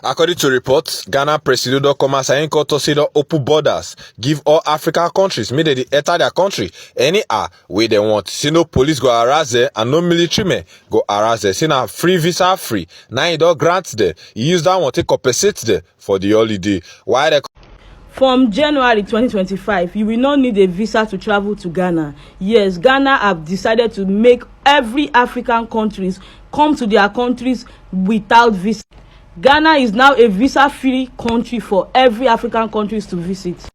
According to reports, Ghana President Komasayinko Tosido open borders, give all African countries, make they enter their country anyhow where they want. See no police go harass them and no military men go harass them. See now free visa free. Now he don't grant them. He use that one to compensate them for the holiday. Why they From January 2025, you will not need a visa to travel to Ghana. Yes, Ghana have decided to make every African countries come to their countries without visa. Ghana is now a visa-free country for every African countries to visit.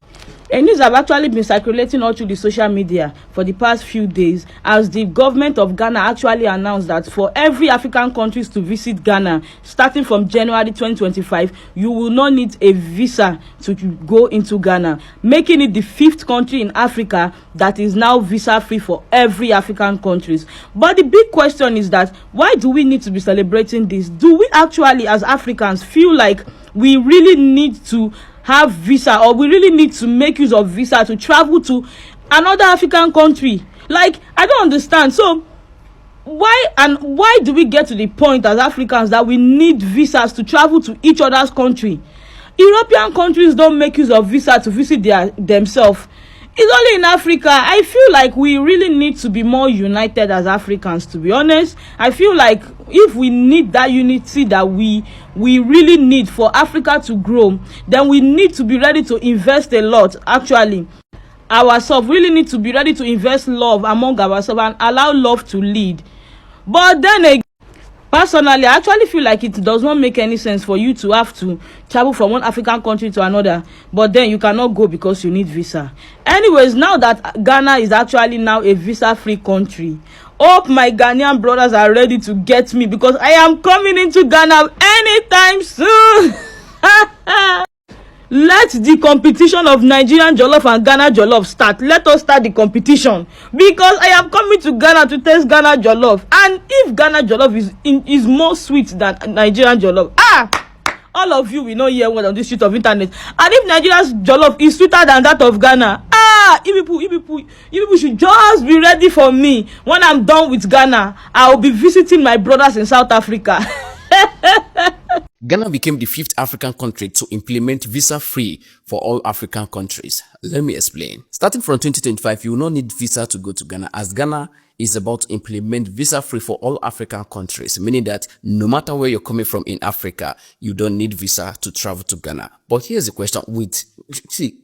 And news have actually been circulating all through the social media for the past few days as the government of Ghana actually announced that for every African countries to visit Ghana, starting from January 2025, you will not need a visa to go into Ghana, making it the 5th country in Africa that is now visa-free for every African countries. But the big question is that why do we need to be celebrating this? Do we actually, as Africans, feel like we really need to have visa, or we really need to make use of visa to travel to another African country? Like, I don't understand. So why do we get to the point as Africans that we need visas to travel to each other's country? European countries don't make use of visa to visit themselves. It's only in Africa. I feel like we really need to be more united as Africans, to be honest. I feel like if we need that unity that we really need for Africa to grow, then we need to be ready to invest a lot, actually. Ourselves really need to be ready to invest love among ourselves and allow love to lead. But then again, personally, I actually feel like it does not make any sense for you to have to travel from one African country to another, but then you cannot go because you need visa. Anyways, now that Ghana is actually now a visa-free country, hope my Ghanaian brothers are ready to get me, because I am coming into Ghana anytime soon. Let the competition of Nigerian jollof and Ghana jollof start. Let us start the competition, because I am coming to Ghana to taste Ghana jollof. And if Ghana jollof is more sweet than Nigerian jollof, all of you will not hear word on this street of internet. And if Nigeria's jollof is sweeter than that of Ghana, you people should just be ready for me. When I'm done with Ghana, I will be visiting my brothers in South Africa. Ghana became the 5th African country to implement visa-free for all African countries. Let me explain. Starting from 2025, you will not need visa to go to Ghana, as Ghana is about to implement visa-free for all African countries, meaning that no matter where you're coming from in Africa, you don't need visa to travel to Ghana. But here's the question.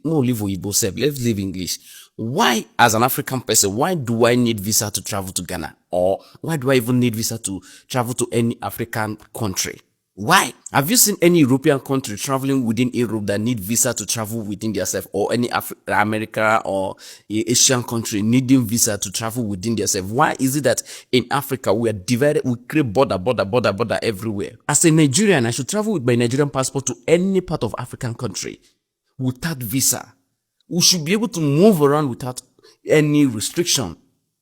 No leave Oyibo self, let's leave English. Why, as an African person, why do I need visa to travel to Ghana? Or why do I even need visa to travel to any African country? Why? Have you seen any European country traveling within Europe that need visa to travel within themselves, or any America or Asian country needing visa to travel within themselves? Why is it that in Africa we are divided, we create border everywhere? As a Nigerian, I should travel with my Nigerian passport to any part of African country without visa. We should be able to move around without any restriction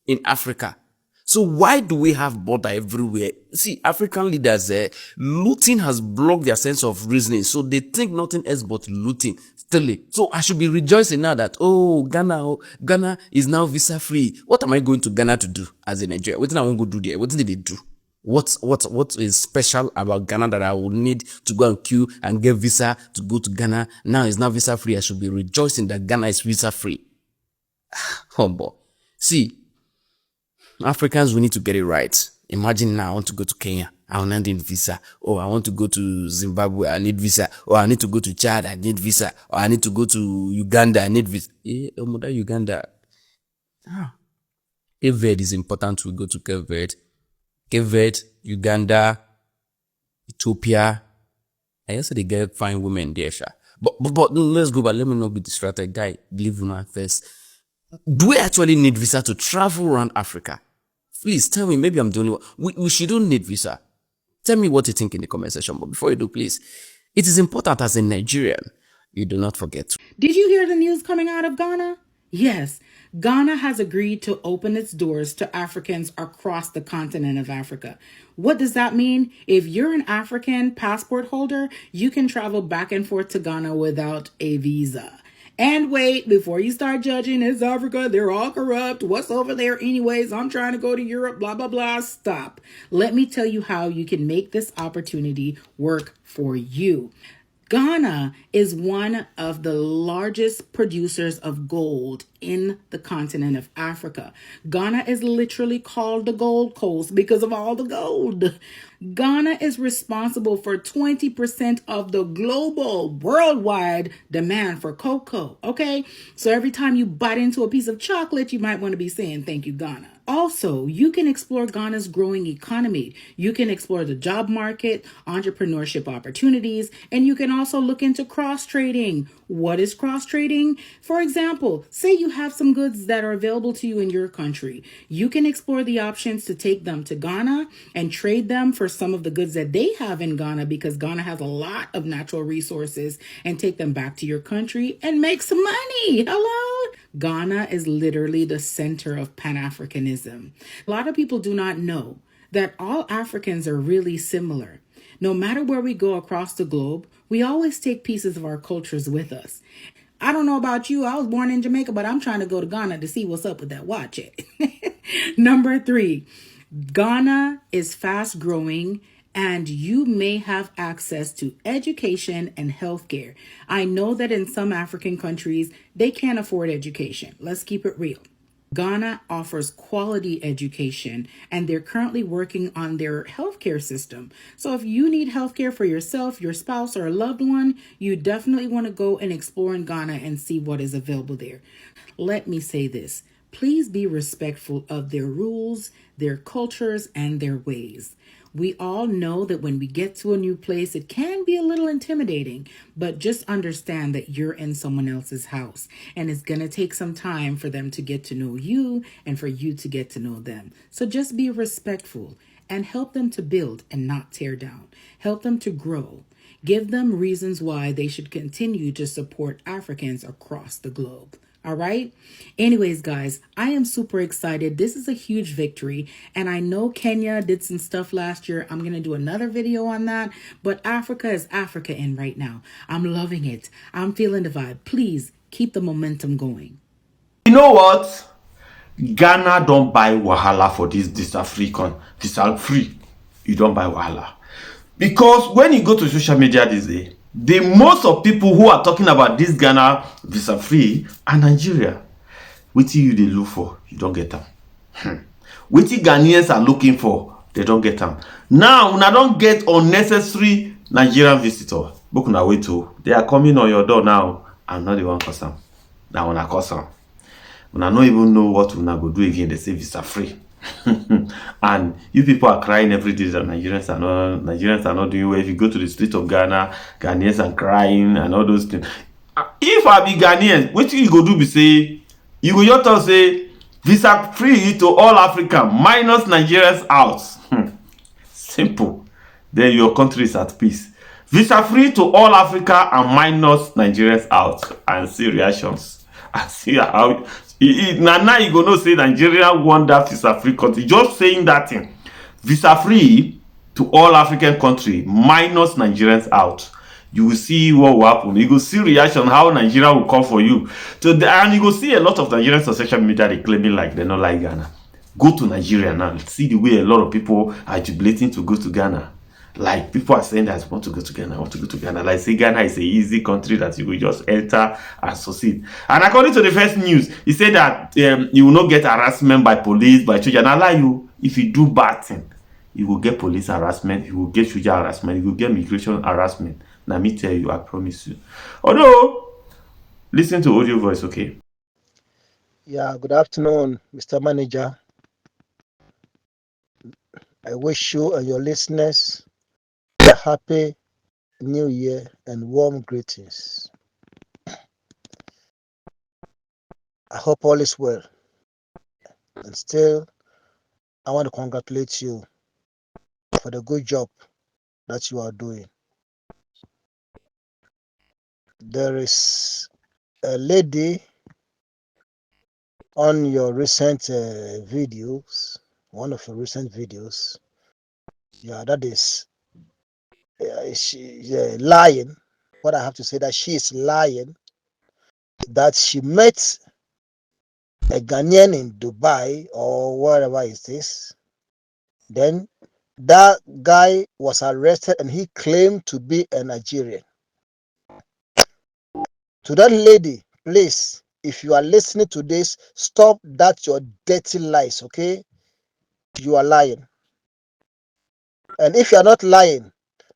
in Africa. So why do we have border everywhere? See, African leaders, looting has blocked their sense of reasoning. So they think nothing else but looting, stealing. So I should be rejoicing now that, Ghana is now visa free. What am I going to Ghana to do as a Nigerian? What am I going to do there? What did they do? What is special about Ghana that I will need to go and queue and get visa to go to Ghana? Now it's not visa free. I should be rejoicing that Ghana is visa free. Humble. See, Africans, we need to get it right. Imagine now I want to go to Kenya, I will not need visa. Or I want to go to Zimbabwe, I need visa. Or I need to go to Chad, I need visa. Or I need to go to Uganda, I need visa. Uganda. Cape Verde is important. We go to Cape Verde. Cape Verde, Uganda, Ethiopia. I also they get fine women there, sha. But let's go back. Let me not be distracted. Guy, believe in one first. Do we actually need visa to travel around Africa? Please tell me, maybe I'm the only one. We shouldn't need visa. Tell me what you think in the comment section. But before you do, please, it is important as a Nigerian, you do not forget. Did you hear the news coming out of Ghana? Yes, Ghana has agreed to open its doors to Africans across the continent of Africa. What does that mean? If you're an African passport holder, you can travel back and forth to Ghana without a visa. And wait, before you start judging, it's Africa, they're all corrupt. What's over there, anyways? I'm trying to go to Europe, blah, blah, blah. Stop. Let me tell you how you can make this opportunity work for you. Ghana is one of the largest producers of gold in the continent of Africa. Ghana is literally called the Gold Coast because of all the gold. Ghana is responsible for 20% of the global, worldwide demand for cocoa. Okay? So every time you bite into a piece of chocolate, you might want to be saying, thank you, Ghana. Also, you can explore Ghana's growing economy. You can explore the job market, entrepreneurship opportunities, and you can also look into cross trading. What is cross trading? For example, say you have some goods that are available to you in your country. You can explore the options to take them to Ghana and trade them for some of the goods that they have in Ghana, because Ghana has a lot of natural resources, and take them back to your country and make some money. Hello? Ghana is literally the center of Pan-Africanism. A lot of people do not know that all Africans are really similar. No matter where we go across the globe, we always take pieces of our cultures with us. I don't know about you. I was born in Jamaica, but I'm trying to go to Ghana to see what's up with that. Watch it. Number 3, Ghana is fast growing, and you may have access to education and healthcare. I know that in some African countries, they can't afford education. Let's keep it real. Ghana offers quality education, and they're currently working on their healthcare system. So if you need healthcare for yourself, your spouse, or a loved one, you definitely want to go and explore in Ghana and see what is available there. Let me say this. Please be respectful of their rules, their cultures, and their ways. We all know that when we get to a new place, it can be a little intimidating, but just understand that you're in someone else's house, and it's going to take some time for them to get to know you and for you to get to know them. So just be respectful and help them to build and not tear down. Help them to grow. Give them reasons why they should continue to support Africans across the globe. All right. Anyways, guys, I am super excited. This is a huge victory. And I know Kenya did some stuff last year. I'm going to do another video on that. But Africa is Africa in right now. I'm loving it. I'm feeling the vibe. Please keep the momentum going. You know what? Ghana don't buy wahala for this free. You don't buy wahala. Because when you go to social media these days, the most of people who are talking about this Ghana visa free are Nigeria. What you they look for, you don't get them. What Ghanaians are looking for, they don't get them. Now, when I don't get unnecessary Nigerian visitor, book na wait to. They are coming on your door now. I'm not the one cause them. Now when I cause them, when I don't even know what we go do again, they say visa free. And you people are crying every day that Nigerians are not doing well. If you go to the street of Ghana, Ghanaians are crying and all those things. If I be Ghanaian, what you go do be say, you go just say visa free to all Africa minus Nigerians out. Simple. Then your country is at peace. Visa free to all Africa and minus Nigerians out, and see reactions. And see how now you gonna say Nigeria won that visa free country. Just saying that thing. Visa free to all African country minus Nigerians out. You will see what will happen. You will see reaction how Nigeria will come for you. And you will see a lot of Nigerians on social media they claiming like they don't like Ghana. Go to Nigeria now. See the way a lot of people are jubilating to go to Ghana. Like people are saying that want to go to Ghana, want to go to Ghana. Like say Ghana is an easy country that you will just enter and succeed. And according to the first news, he said that you will not get harassment by police, by children. And I lie you, if you do bad thing, you will get police harassment, you will get children harassment, you will get migration harassment. Now me tell you, I promise you. Although, listen to audio voice, okay? Yeah, good afternoon, Mr. Manager. I wish you and your listeners a happy new year and warm greetings. I hope all is well. And still, I want to congratulate you for the good job that you are doing. There is a lady on your recent videos, one of your recent videos. Yeah, that is she's lying. What I have to say that she is lying that she met a Ghanaian in Dubai or wherever it is. Then that guy was arrested and he claimed to be a Nigerian. To that lady, please, if you are listening to this, stop that your dirty lies, okay? You are lying. And if you are not lying,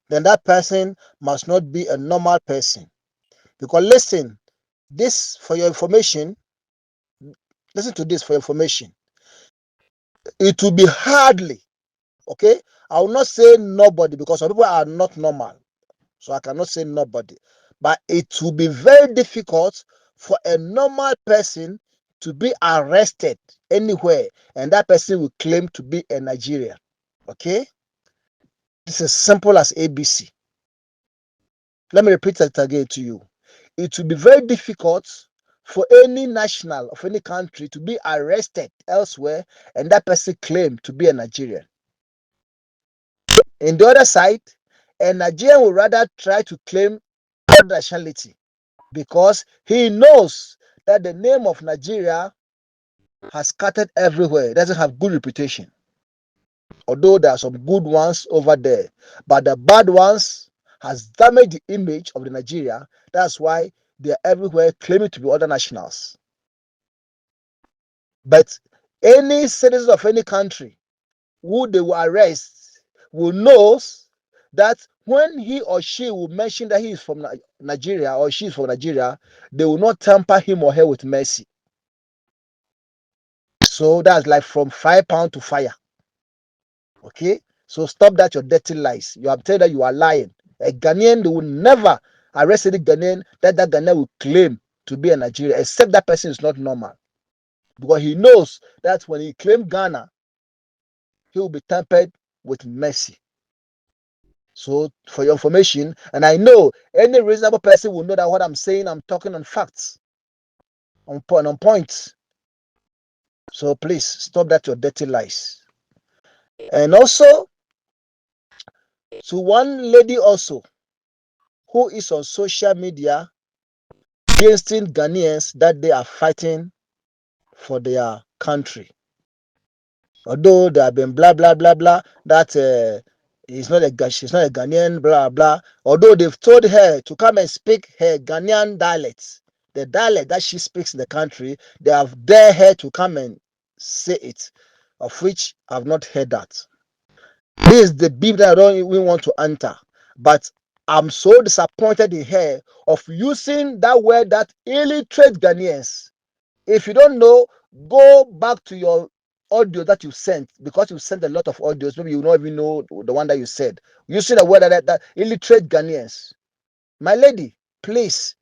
then that person must not be a normal person. Because listen, this for your information, listen to this for your information. It will be hardly, okay? I will not say nobody because some people are not normal. So I cannot say nobody. But it will be very difficult for a normal person to be arrested anywhere and that person will claim to be a Nigerian. Okay? It's as simple as ABC. Let me repeat that again to you. It will be very difficult for any national of any country to be arrested elsewhere and that person claim to be a Nigerian. In the other side, a Nigerian will rather try to claim other nationality because he knows that the name of Nigeria has scattered everywhere. It doesn't have good reputation. Although there are some good ones over there, but the bad ones has damaged the image of the Nigeria. That's why they are everywhere claiming to be other nationals. But any citizen of any country who they will arrest will know that when he or she will mention that he is from Nigeria or she is from Nigeria, they will not temper him or her with mercy. So that's like from £5 to fire. Okay? So stop that your dirty lies. You have told that you are lying. A Ghanaian, they will never arrest any Ghanaian that Ghanaian will claim to be a Nigerian, except that person is not normal. Because he knows that when he claims Ghana, he will be tempered with mercy. So for your information, and I know any reasonable person will know that what I'm saying, I'm talking on facts, on point. So please stop that your dirty lies. And also, to one lady also who is on social media against Ghanaians that they are fighting for their country. Although there have been blah blah blah blah that she's not a Ghanaian blah blah. Although they've told her to come and speak her Ghanaian dialect, the dialect that she speaks in the country, they have dared her to come and say it, of which I've not heard that. This is the beef that I don't even want to enter. But I'm so disappointed in her of using that word that illiterate Ghanaians. If you don't know, go back to your audio that you sent because you sent a lot of audios. Maybe you don't even know the one that you said. Using the word that illiterate Ghanaians. My lady, please,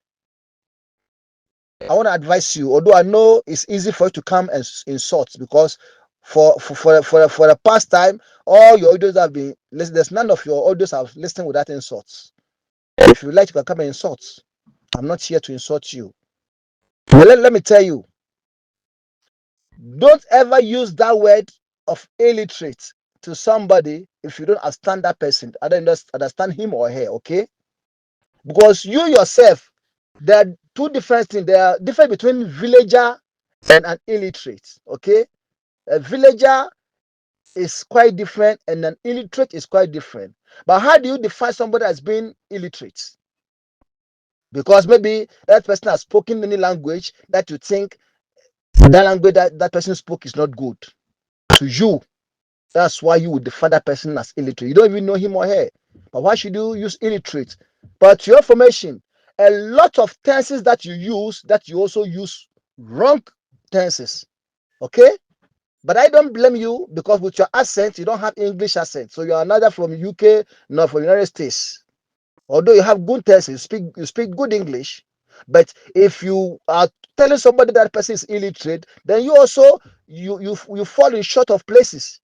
I want to advise you. Although I know it's easy for you to come and insult because for the past time, all your audios have been listened. There's none of your audios have listened without insults. If you like, you can come and insult. I'm not here to insult you. But let me tell you, don't ever use that word of illiterate to somebody if you don't understand that person. I don't understand him or her, okay? Because you yourself, there are two different things. There are difference between villager and an illiterate, okay? A villager is quite different and an illiterate is quite different. But how do you define somebody as being illiterate? Because maybe that person has spoken any language that you think that language that person spoke is not good to you. That's why you would define that person as illiterate. You don't even know him or her. But why should you use illiterate? But to your information, a lot of tenses that you use, that you also use wrong tenses. Okay? But I don't blame you because with your accent, you don't have English accent. So you are neither from UK nor from United States. Although you have good tenses, you speak good English. But if you are telling somebody that person is illiterate, then you also you fall in short of places.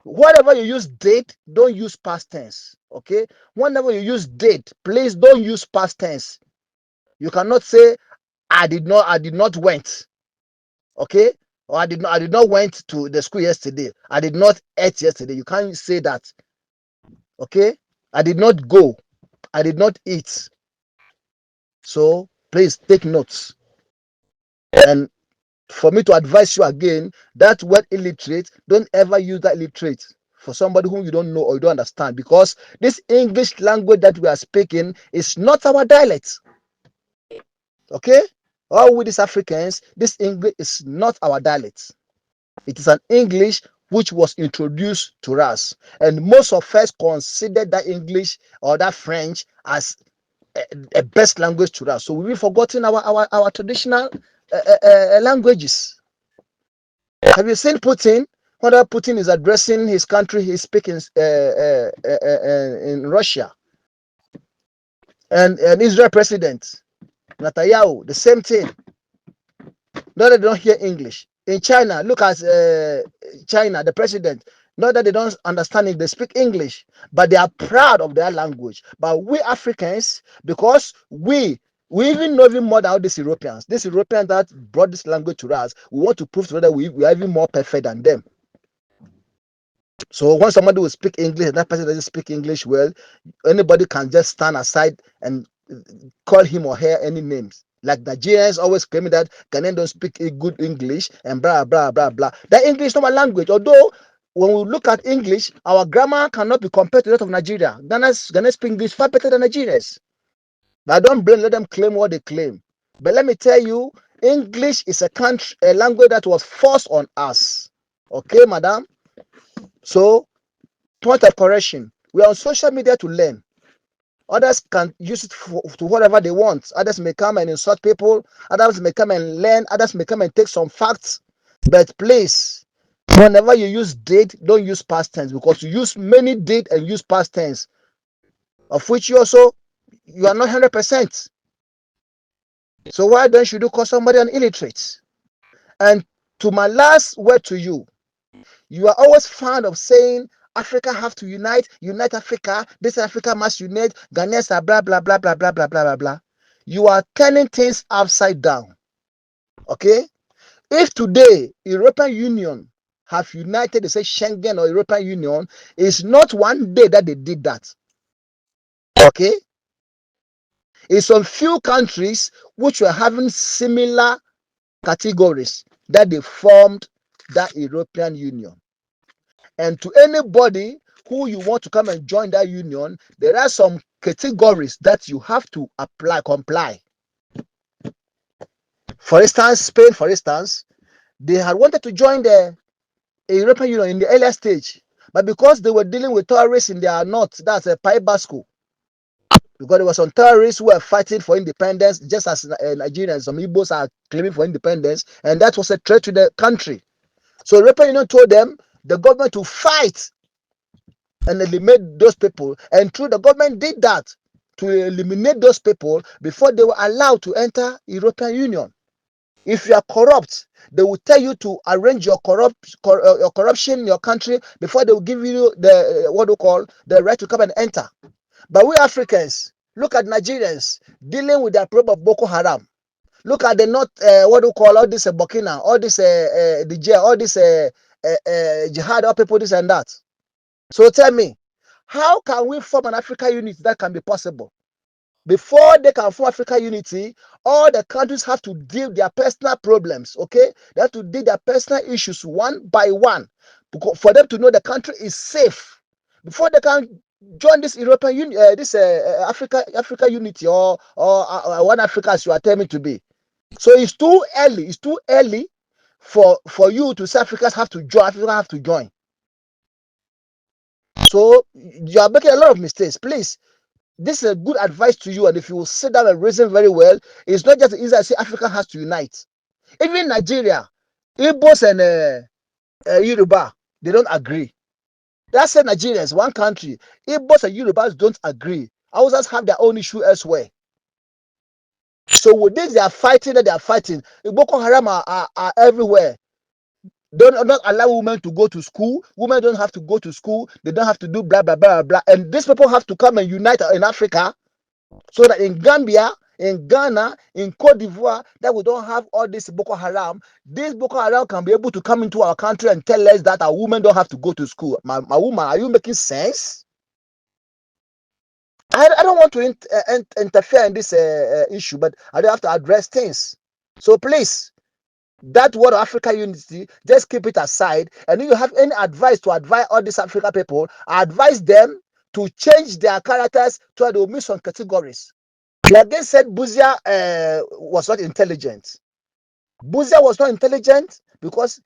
Whatever you use date, don't use past tense. Okay? Whenever you use date, please don't use past tense. You cannot say I did not went. Okay? Or I did not went to the school yesterday. I did not eat yesterday. You can't say that. Okay? I did not go. I did not eat. So please take notes. And for me to advise you again, that word illiterate, don't ever use that illiterate for somebody whom you don't know or you don't understand, because this English language that we are speaking is not our dialect. Okay? All with these Africans, this English is not our dialect. It is an English which was introduced to us. And most of us consider that English or that French as a best language to us. So we've forgotten our traditional languages. Have you seen Putin? When Putin is addressing his country, he's speaking in Russia. And Israel president, Netanyahu, the same thing. Not that they don't hear English. In China, look at China, the president. Not that they don't understand it, they speak English, but they are proud of their language. But we Africans, because we even know even more than all these Europeans that brought this language to us, we want to prove to them that we are even more perfect than them. So when somebody will speak English and that person doesn't speak English well, anybody can just stand aside and call him or her any names. Like Nigerians always claiming that Ghanaians don't speak a good English and blah blah blah blah. That English is not my language. Although when we look at English, our grammar cannot be compared to that of Nigeria. Ghanaians speak English far better than Nigerians. But I don't blame, let them claim what they claim. But let me tell you, English is a language that was forced on us. Okay, madam? So, point of correction. We are on social media to learn. Others can use it to whatever they want. Others may come and insult people. Others may come and learn. Others may come and take some facts. But please, whenever you use date, don't use past tense, because you use many date and use past tense, of which you are not 100%. So why don't you call somebody an illiterate? And to my last word to you, you are always fond of saying Africa have to unite Africa, this Africa must unite, Ghanaians are blah, blah, blah, blah, blah, blah, blah, blah, blah. You are turning things upside down. Okay? If today European Union have united, they say Schengen or European Union, it's not one day that they did that. Okay? It's some few countries which were having similar categories that they formed that European Union. And to anybody who you want to come and join that union, there are some categories that you have to comply. For instance, Spain, they had wanted to join the European Union in the earlier stage, but because they were dealing with terrorists in their north, that's a País Vasco, because there were some terrorists who were fighting for independence, just as Nigerians, some Igbos are claiming for independence, and that was a threat to the country. So the European Union told them, the government, to fight and eliminate those people, and through the government did that to eliminate those people before they were allowed to enter European Union. If you are corrupt, they will tell you to arrange your corruption in your country before they will give you the right to come and enter. But we Africans, look at Nigerians dealing with the problem of Boko Haram. Look at the North, all this Burkina, all this all this jihad, all people, this and that. So tell me, how can we form an African unity that can be possible? Before they can form African unity, all the countries have to deal with their personal problems, okay? They have to deal with their personal issues one by one for them to know the country is safe before they can join this European Union, this Africa unity or one Africa as you are telling me to be. So it's too early. It's too early for you to say Africans have to join. Africans have to join. So you are making a lot of mistakes. Please, this is a good advice to you. And if you will sit down and reason very well, it's not just easy to say Africa has to unite. Even Nigeria, Igbos and Yoruba, they don't agree. That's a Nigerians, one country. Igbos and Yorubas don't agree. Hausas have their own issue elsewhere. So with this, they are fighting. Boko Haram are everywhere. Don't not allow women to go to school. Women don't have to go to school. They don't have to do blah, blah, blah, blah. And these people have to come and unite in Africa so that in Gambia, in Ghana, in Cote d'Ivoire, that we don't have all this Boko Haram. This Boko Haram can be able to come into our country and tell us that our women don't have to go to school. My woman, are you making sense? I don't want to interfere in this issue, but I don't have to address things. So please, that word of Africa unity, just keep it aside. And if you have any advice to advise all these African people, advise them to change their characters to the omit some categories. They again said Buzia was not intelligent. Buzia was not intelligent because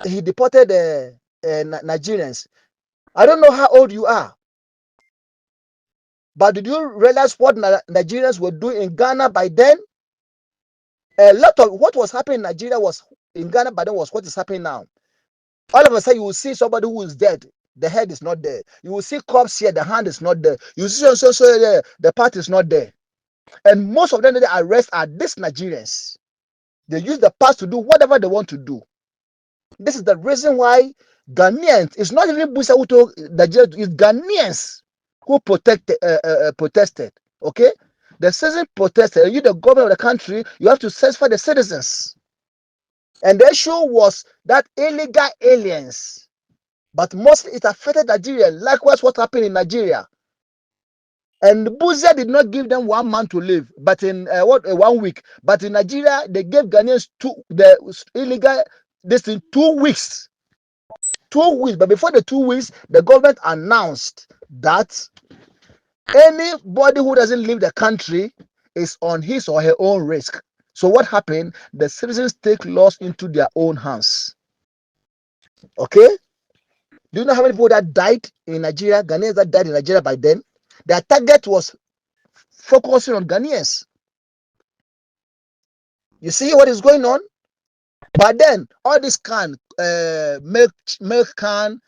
he deported Nigerians. I don't know how old you are, but did you realize what Nigerians were doing in Ghana by then? A lot of what was happening in Nigeria was in Ghana by then was what is happening now. All of a sudden, you will see somebody who is dead. The head is not there. You will see corpse here. The hand is not there. You see so there. The part is not there. And most of them that they arrest are these Nigerians. They use the past to do whatever they want to do. This is the reason why Ghanaians, it's not even Busa who told Nigeria, it's Ghanaians who protested. Okay? The citizens protested. And you, the government of the country, you have to satisfy the citizens. And the issue was that illegal aliens, but mostly it affected Nigeria. Likewise, what happened in Nigeria. And Buzia did not give them 1 month to live, but in 1 week. But in Nigeria, they gave Ghanaians the illegal this in 2 weeks. 2 weeks. But before the 2 weeks, the government announced that anybody who doesn't leave the country is on his or her own risk. So what happened? The citizens take laws into their own hands. Okay? Do you know how many people that died in Nigeria? Ghanaians that died in Nigeria by then? Their target was focusing on Ghanaians. You see what is going on? But then all this can, milk can,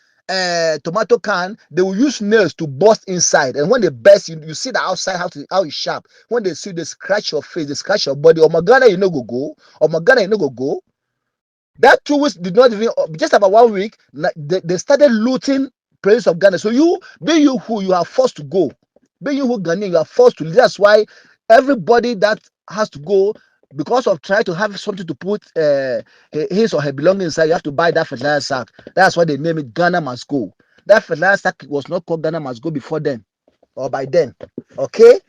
tomato can, they will use nails to burst inside. And when they burst, you see the outside how it's sharp. When they see, they scratch your face, they scratch your body. Oh my Ghana, you know go. Oh my Ghana, you know go. That 2 weeks did not even, just about 1 week, they started looting places of Ghana. So you, be you who, you are forced to go. Be you who Ghanaian, you are forced to leave. That's why everybody that has to go, because of trying to have something to put his or her belongings inside, you have to buy that fertilizer sack. That's why they name it Ghana Must Go. That fertilizer sack was not called Ghana Must Go before then or by then. Okay?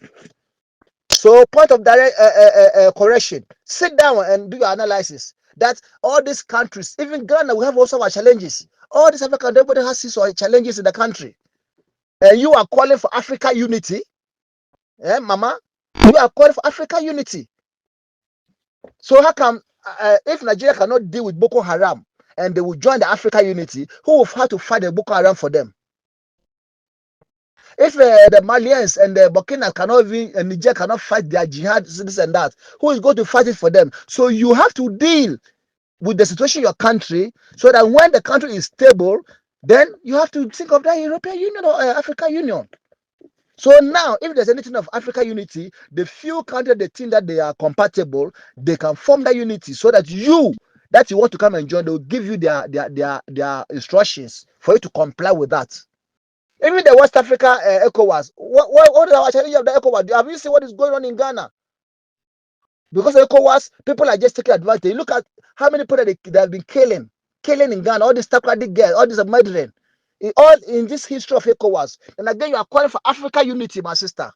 So, point of direct correction. Sit down and do your analysis. That all these countries, even Ghana, we have also our challenges. All these African, everybody has his or her challenges in the country. And you are calling for Africa unity. Mama? You are calling for Africa unity. So how come, if Nigeria cannot deal with Boko Haram and they will join the Africa unity, who will have to fight the Boko Haram for them? If the Malians and the Burkina cannot even, and Niger cannot fight their jihad, this and that, who is going to fight it for them? So you have to deal with the situation in your country so that when the country is stable, then you have to think of that European Union or African Union. So now, if there's anything of Africa unity, the few countries they think that they are compatible, they can form that unity so that you want to come and join, they will give you their instructions for you to comply with that. Even the West Africa ECOWAS, what is our challenge of the ECOWAS? Have you seen what is going on in Ghana? Because of ECOWAS, people are just taking advantage. Look at how many people they have been killing in Ghana, all these Takrady girls, all these murdering. All in this history of ECOWAS. And again, you are calling for Africa unity, my sister.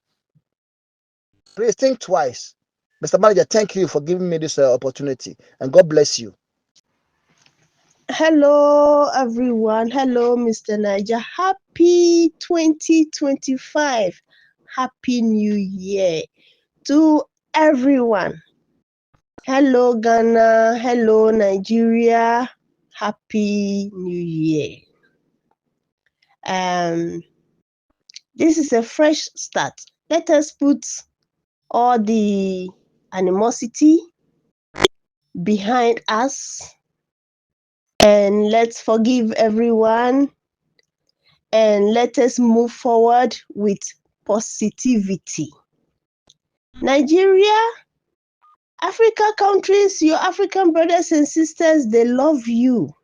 Please think twice. Mr. Manager, thank you for giving me this opportunity. And God bless you. Hello, everyone. Hello, Mr. Niger. Happy 2025. Happy New Year to everyone. Hello, Ghana. Hello, Nigeria. Happy New Year. This is a fresh start. Let us put all the animosity behind us and let's forgive everyone and let us move forward with positivity. Nigeria, Africa countries, your African brothers and sisters, they love you.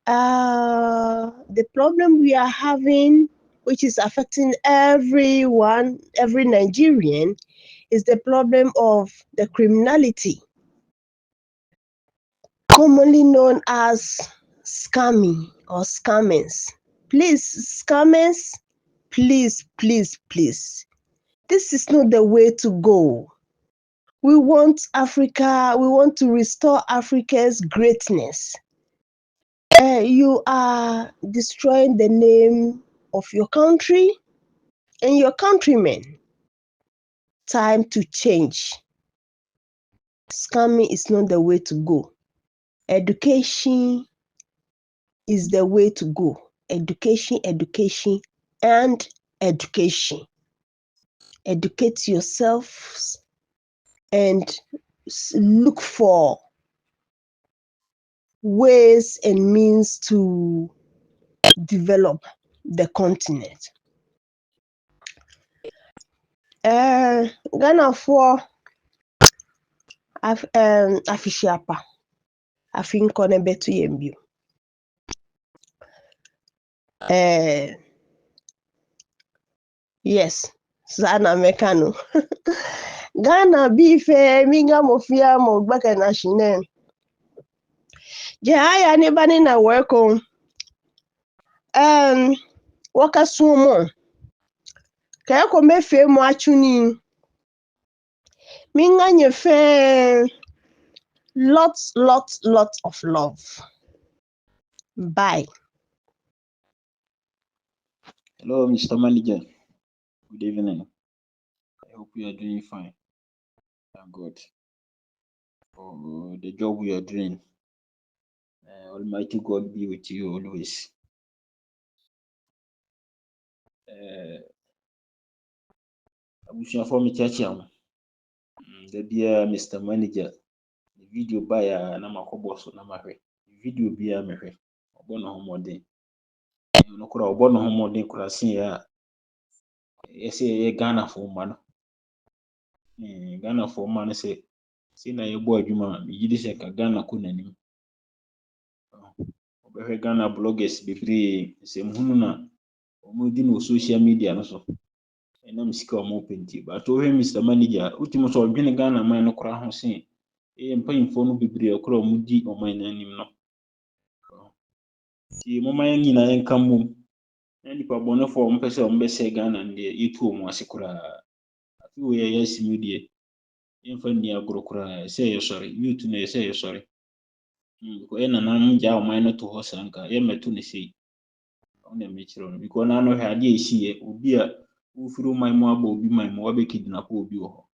The problem we are having, which is affecting everyone, every Nigerian, is the problem of the criminality, commonly known as scamming or scammers. Please, scammers, please. This is not the way to go. We want Africa, we want to restore Africa's greatness. You are destroying the name of your country and your countrymen. Time to change. Scamming is not the way to go. Education is the way to go. Education, education, and education. Educate yourselves and look for ways and means to develop the continent. Ghana for afishiapa afinko ne betu yembio. Yes, sana mekano. Ghana bife minga mofia mo gbaka na shinen. Je aya ni bani na worko. Waka sumo. Kaya ko mefe mo achuni. Minga nyefe lots of love. Bye. Hello, Mr. Manager. Good evening. I hope you are doing fine. Thank God for the job we are doing. Almighty God be with you always. Abusuafo me chiachia. The dear Mr. Manager. The video by na makobo so na mahwe. Video bia mehwe. Obo no homodin. No kura obo no homodin kura sin ya. Ye Ghana for man. Ghana for man say na ye bo adwuma me yidi se ka Ghana ko nanim. Obehwe Ghana bloggers bebre se mhunu na omo di no social media no so. Enam sika omo penti. But we Mr. Manager, ultimo so odwene Ghana man no kura ho se mpanyimfo no bebre okura omo di oman nanim no. Ti moman nyina enka mom. Nipa bone for omo pese omo be se Ghana ndi yitu omo asekura. Afi we yes media. Yemfa ni agro kura se ye sorry youth no se ye sorry ko ena na mja o man no to hosanka ye metu ne sei ona me chiro no because na no hade ehie obi a ufuru man mu aba obi man mu wabe kidnap obi wo ho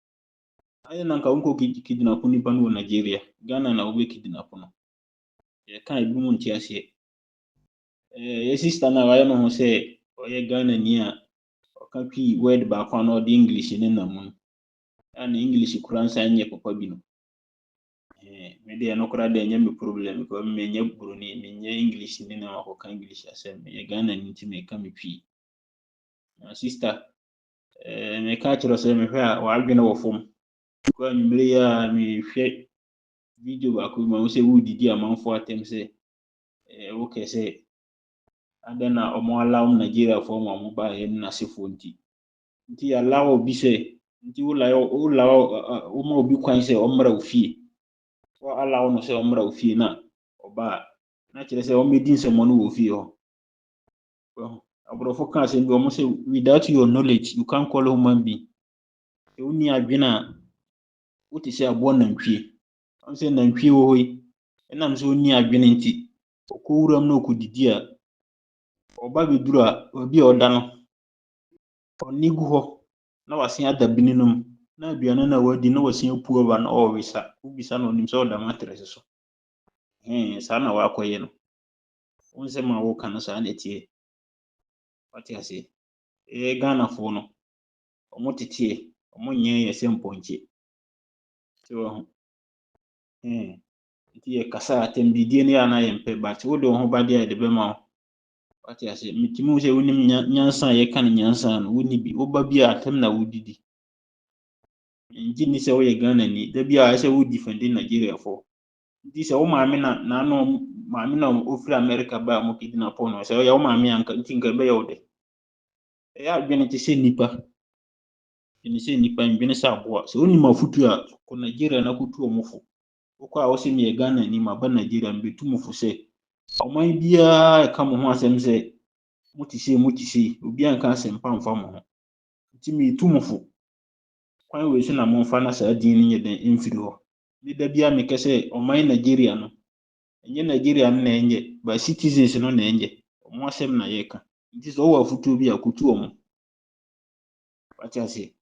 aye na nka unko kidnap nipa no Nigeria Ghana na obe kidnap no ye kan ebi mu ntiase ye sister na waye no ho se oye Ghana ni a oka pi word ba kwa no the English ni na mu and English kuransa nye papa bi no me de no kura de nye me problem ko me nye broni me nye English ni na ko kan English asem ye Ghana ni ti me ka me pi sister me ka chiro se me hwa wa adwene wo fom ko anwumre ya me hwe video ba ko ma wo se wo didi amanfo atem se wo ke se adena omo allow Nigeria for mo ba ye na sefo nti allow obi se nti ula ma obi kwan se omra ofie o allow no se omra ofie na oba na kire se o medin se mo no ofie ho abrofo kan se bi o mo se without your knowledge you can't call a human being e uni adwena o ti se abo nantwie on se nantwie wo hoi enam se uni adwena nti okowuram na okudidi a oba bedura obi oda no onigu ho na wasen adabinum na aduane na wadi na wasen apu ova na owisa ubisa no nim so da matress so sa na wakoye no onse ma wo kana sa na tie wati ase Ghana fo no omo titie omo nye ye semponche so tie kasa atembidie ne ana yempe but wo do ho bade a de be ma wati ase mitimu se wonim nyansa ye kan nyansa no woni bi oba bi atem na wodidi nji ni se wo ye Ghana ni da bi a se wo defend Nigeria for nti se wo maame na no maame na ofri America ba mo kidnap no se wo maame anka nti nka be ye wo de ya adwene ti se nipa ni se nipa ndwene sa aboa se woni mafutu a ko Nigeria na kutu omofo ko a wo se me Ghana ni ma ba Nigeria mbetu mofo se oman bia ka mo ho asem se mutisi obi anka asem pamfa mo ho nti me tu mofo kwan we so na momfa na saa din ni yeden mfiri ho ni da bia me kese oman Nigeria no enye Nigeria no na enye ba citizens no na enye omo asem na yeka nti so wa futu bi akutu omo wacha se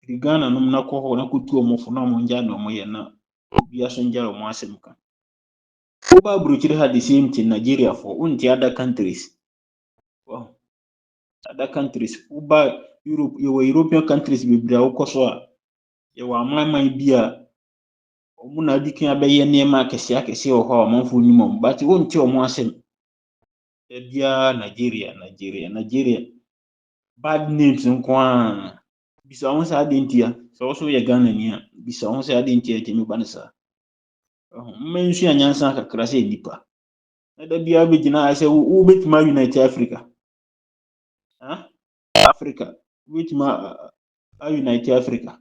Ghana no na ko ho na kutu omo fo na mo nja na omo ye na bia so nja omo asem ka Uba Bruchiri had the same thing Nigeria for unti other countries. Wow. Other countries. Uba Europe, your European countries be bra ukoswa. Your amama bia omuna dikin abeye nema kesi oho amanfo nimom. But unti omo asem. Bia Nigeria. Bad names nkwa. Bisa on sa adentia. So also ye Ghana ni a. Bisa on sa adentia temi banisa. Mmensu anyansa kakra se nipa. Da bia be gina say wo betima United Africa. Africa betima United Africa.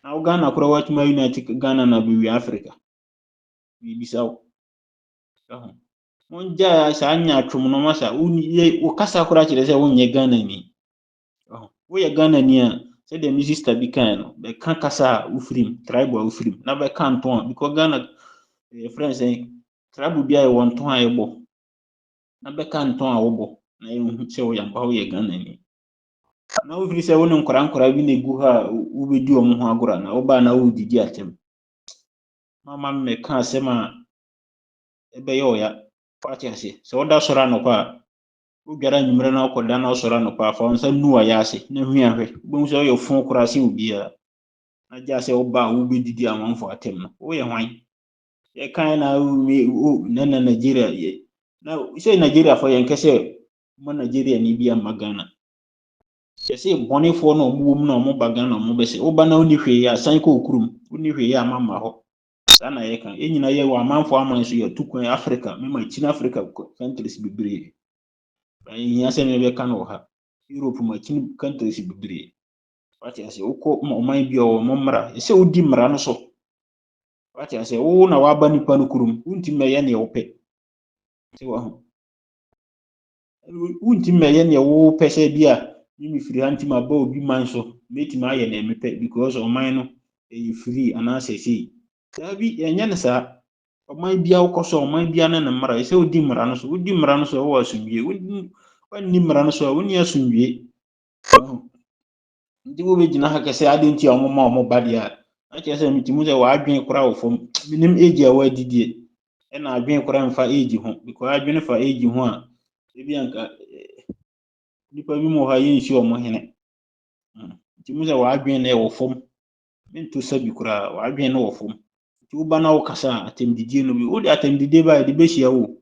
Now Ghana kura watima United Ghana na be Africa. Bi bisaw. Monja sa anya twom no masa wo kasa kura kire say wonye Ghana ni. Wo ye Ghana ni a say the sister bi kan no be kan kasa ufrim tribal ufrim na be kan ton because Ghana friends tribal bi ay won ton ayebo na be kan ton awobo na ehun se wo yamba wo ye Ghana ni na wo firi se wo nkora bi na gu ha wo bedi omo ho agora na wo ba na wo didi atem mama me kan asema ebe yo ya pati ase se wo da sora no kwa wo gara nyumre na okoda na sora no kwa fa onsa nu ya ase na hu ahwe bo so yo fon kora se obi a na ja se wo ba wo bedidi amanfo atem no wo ye hwan ye kan na na Nigeria ye na say Nigeria for yen kese mo Nigeria ni bia magana say boni for no mo na mo bagana mo be say oba na oni hwe ya san ko okurum oni hwe ya mama ho sana ye kan enyina ye wa amanfo amanso ye tukwan Africa mema China Africa countries bibre ya say me be kan wo ha Europe ma China countries bibre wati ase uko oman bia o mo mra say odi mra no so wati ase wo na wa ba nipa no kurum unti me ye ne ope se wa ho unti me ye ne wo pese bia mi firi anti ma ba obi man so meti ma ye na mepe because oman no e free ana sesi sabi enya ne sa oman bia ukoso oman bia na mra se odi mra no so wo asumwie wonni mra no so wonni asumwie ndi wo be gina ha kese adenti omo ba dia ache se mitimu se wa adwen kora wo fom minim age a wa didie e na adwen kora mfa age ho because adwen fa age ho a ebi anka nipa bi mo ha yin shi omo hene mitimu se wa adwen na e wo fom minto sabi kora wa adwen na wo fom ti wo ba na wo kasa atemdidie no bi wo de atemdidie ba de be hia wo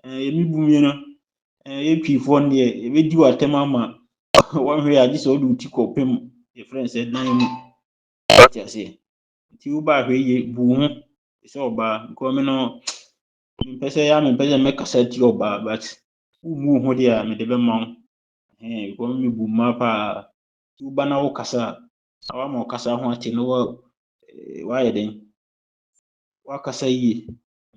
emi bumie no e twifo ne e be di wa tema ma one hwe agi so do ti ko pem e friends e dan mu what you say ti u ba hwe ye bu hu se oba ko me no mpese ya mpese me kasa ti oba but u mu hu dia me de be ma ko me bu ma pa ti u ba na wo kasa awa ma kasa ho ati no wa ye den wa kasa yi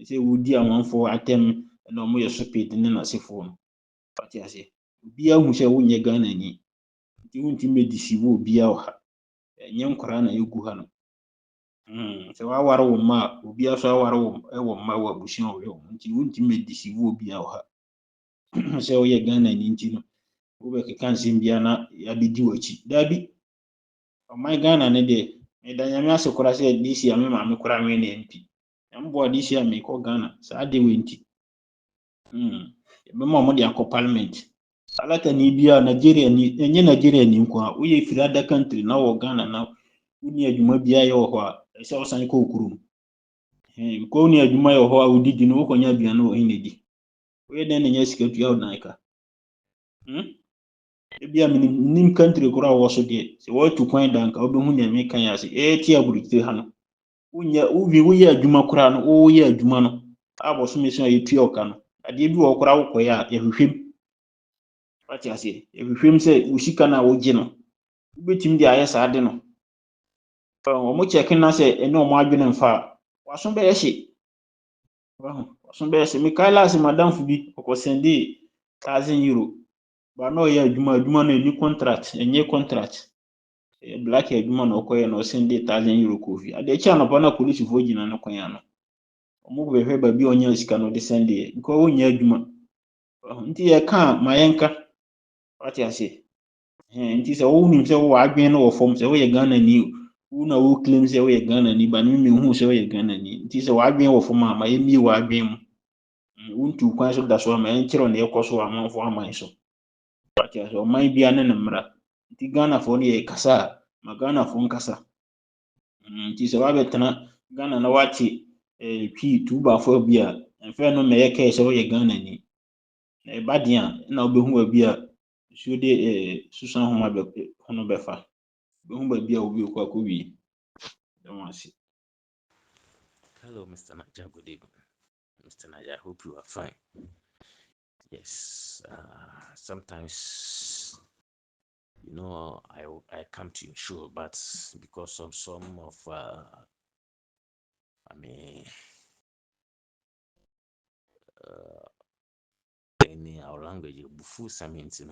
se u di amanfo atem na mo ye stupid ne na sefo no what you say bia hu se wo nye Ghana ni ti unti medisi wo bia ha enye nkora na egu ha no se wa ware wo ma obi aso aware wo e wo ma wo abushia wo nti unti medisi wo bia ha se wo ye Ghana ni nti no wo be kekansim bia na ya bidi wachi dabi o my Ghana ne de me danyame asokora se disi ame ma me kora me ne mpi mbo disi ame ko Ghana sa de wenti be mo de akọ parliament alata ni bia Nigeria ni enye Nigeria ni nkwa uye firi other country na wo Ghana na uni adwuma bia ye ho a se osan ko okurum ko uni adwuma ye ho a udidi no ko nya bia no hinedi we den nya sika tu ya odanka e bia minim country kora wo so de se wo tu kwan danka obehu nya me kan ya se ti aburite ha no unya uye adwuma kora no wo ye adwuma no abo so me so ye tu oka no ade bi wo kora wo koya ye hwehwem what you say ehwehwem se usika na wo gi no ubetim di ayesa ade no omo check na se ene omo adwene mfa waso be yehye waso be yehye Mikaela se madam fu bi okosendi €1,000 ba no ye adwuma no ni contract enye contract black adwuma na ɔkɔyɛ na ɔsɛn de €1,000 kofi ade kyi anɔpa na polisifoɔ gyina no kwan ano ɔmo bɛhwɛ baabi a ɔnya sika no de sɛn de nka ɔnyɛ adwuma nti yɛka ma yɛnka wate ase nti sɛ wonim sɛ wowɔ adwene no wɔ fam sɛ woyɛ Ghana ni wo na wo claim sɛ woyɛ Ghana ni ba no mehu sɛ woyɛ Ghana ni nti sɛ w'adwene wɔ fam a ma yɛmmie w'adwene mu wontu kwan so da so ama yɛnkyerɛ ne yɛkɔ so amanfo aman so wate ase ɔman bia ne ne mmara nti Ghanafoɔ no yɛ kasa a ma Ghanafoɔ nkasa nti sɛ wabɛtena Ghana na wate twi tubafoɔ bi a ɛmfɛ no mmɛyɛ kɛɛ sɛ woyɛ Ghana ni na ɛba deɛ a na wobɛhu baabi a nsuo de susu ahoma hono bɛfa wobɛhu baabi a wobi kɔ akɔwie ɛwɔ ase. Hello, Mr. Naja. Good evening. Mr. Naja, I hope you are fine. Yes, sometimes, I come to your show, but because of some of, in our language, bufu something,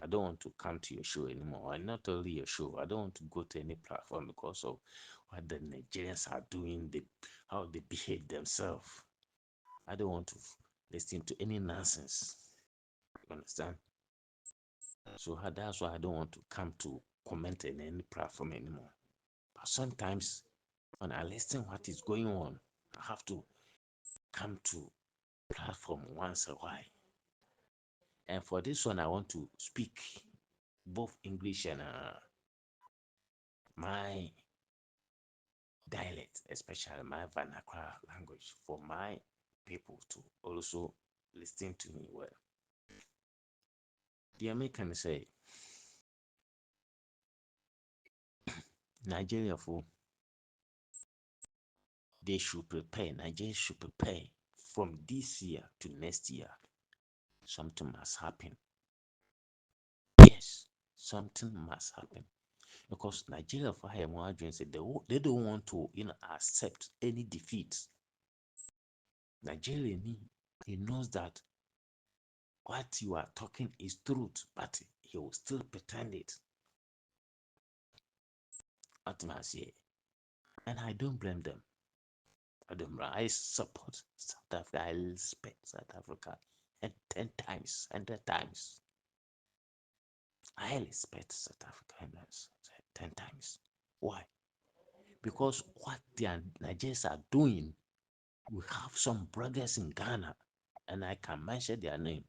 I don't want to come to your show anymore. And not only your show, I don't want to go to any platform because of what the Nigerians are doing, how they behave themselves. I don't want to listen to any nonsense. You understand? So that's why I don't want to come to comment in any platform anymore. But sometimes when I listen what is going on, I have to come to platform once a while. And for this one, I want to speak both English and my dialect, especially my vernacular language, for my people to also listen to me well. The American say, Nigeria they should prepare, Nigeria should prepare from this year to next year. Something must happen. Yes, something must happen. Because Nigeria for higher margin said they don't want to accept any defeat. Nigeria he knows that what you are talking is truth, but he will still pretend it. What must I say? And I don't blame them. I support South Africa. I respect South Africa. And 10 times, 100 times. I respect South Africa 10 times. Why? Because what the Nigerians are doing, we have some brothers in Ghana, and I can mention their name.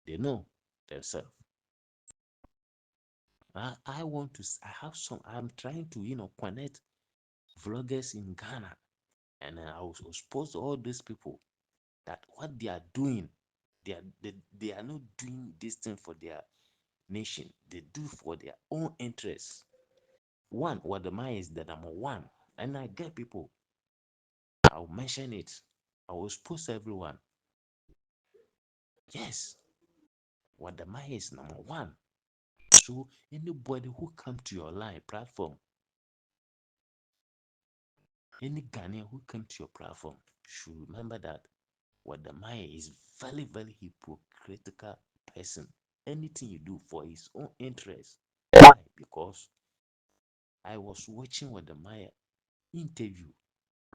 They know themselves. I'm trying to, connect vloggers in Ghana, and I was exposed to all these people that what they are doing, they are not doing this thing for their nation. They do for their own interests. One, what the mind is the number one, and I get people. I'll mention it. I will expose everyone. Yes, what the mind is number one. So anybody who come to your live platform, any Ghanaian who come to your platform should remember that what the mind is very, very hypocritical person. Anything you do for his own interest. Why? Because I was watching what the Maya interview.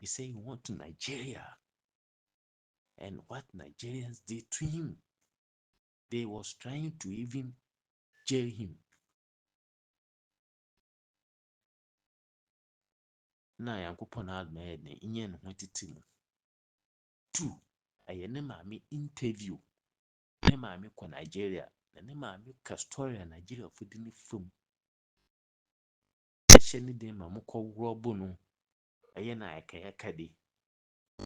He said he went to Nigeria, and what Nigerians did to him, they was trying to even jail him. Na yankopon admire ne inye no titi mu. 2, aye ne maame interview. Ne maame ko Nigeria, na ne maame ka story a Nigeria fodi ne fam. Ehye ne dem ma mokɔ robo no. Aye na aka de.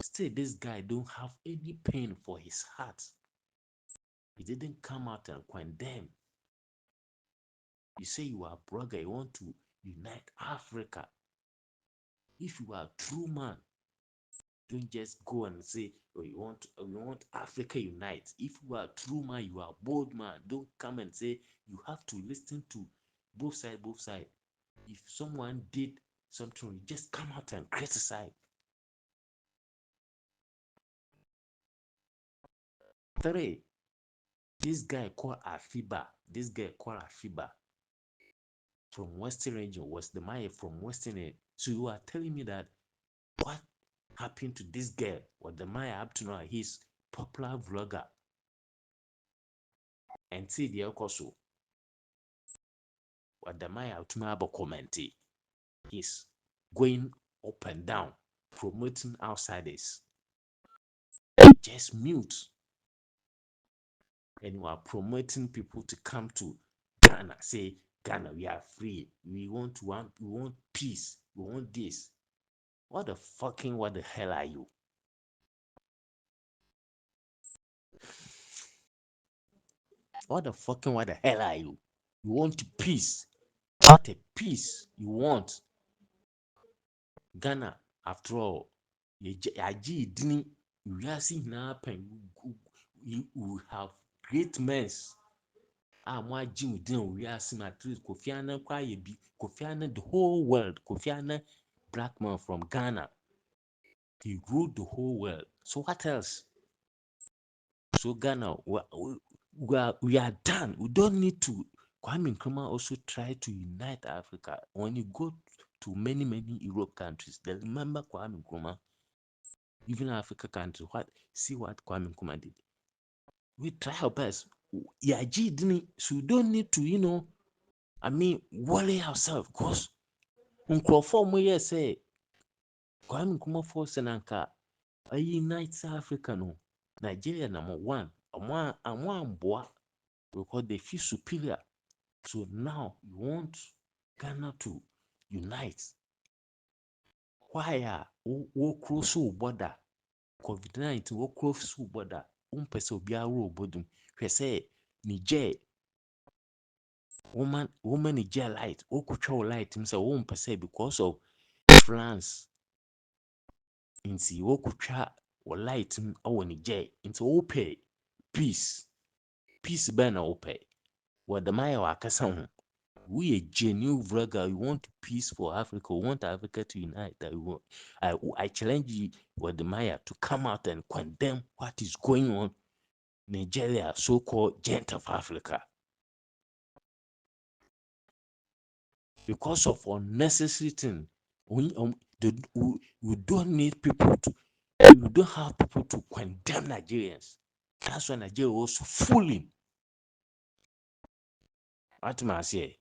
Still this guy don't have any pain for his heart. He didn't come out and condemn. You say you are a blogger, you want to unite Africa. If you are a true man, don't just go and say, oh, you want Africa unite. If you are a true man, you are a bold man. Don't come and say you have to listen to both sides. If someone did something, you just come out and criticize. 3, this guy called Afiba. from Western region, was the Maya from Western region. So you are telling me that what happened to this girl? What the Maya up to now? He's popular vlogger. And see the also. What the Maya up to now about commenting. He's going up and down, promoting outsiders. Just mute. And you are promoting people to come to Ghana. Say, Ghana, we are free. We want peace. We want this. What the hell are you? What the hell are you? You want peace. What a peace you want. Ghana, after all, you have great men. My Jim didn't we are seeing at least Kofi Annan Kofi Annan the whole world. Kofi Annan, black man from Ghana. He ruled the whole world. So what else? So Ghana, we are done. We don't need to. Kwame Nkrumah also tried to unite Africa. When you go to many Europe countries, they remember Kwame Nkrumah. Even Africa countries, see what Kwame Nkrumah did. We try our best. Yeah, so we don't need to, worry ourselves. Because Nkrumah say Kwame Nkrumah force Nanka unite Africa no. Nigeria #1. Because they feel superior. So now you want Ghana to unite. Why are cross border? COVID-19 cross border. Person be a robodum. We say Niger. Woman Niger light. Control light. Himself person because of France. Inti kucha or light or Niger. Into pay peace. Peace banner ope. What the Maya Wakasan. We a genuine vlogger. We want peace for Africa. We want Africa to unite. I challenge you, what the Maya, to come out and condemn what is going on in Nigeria, so-called giant of Africa. Because of unnecessary thing, we don't need people to. We don't have people to condemn Nigerians. That's why Nigeria was fooling. What am I saying?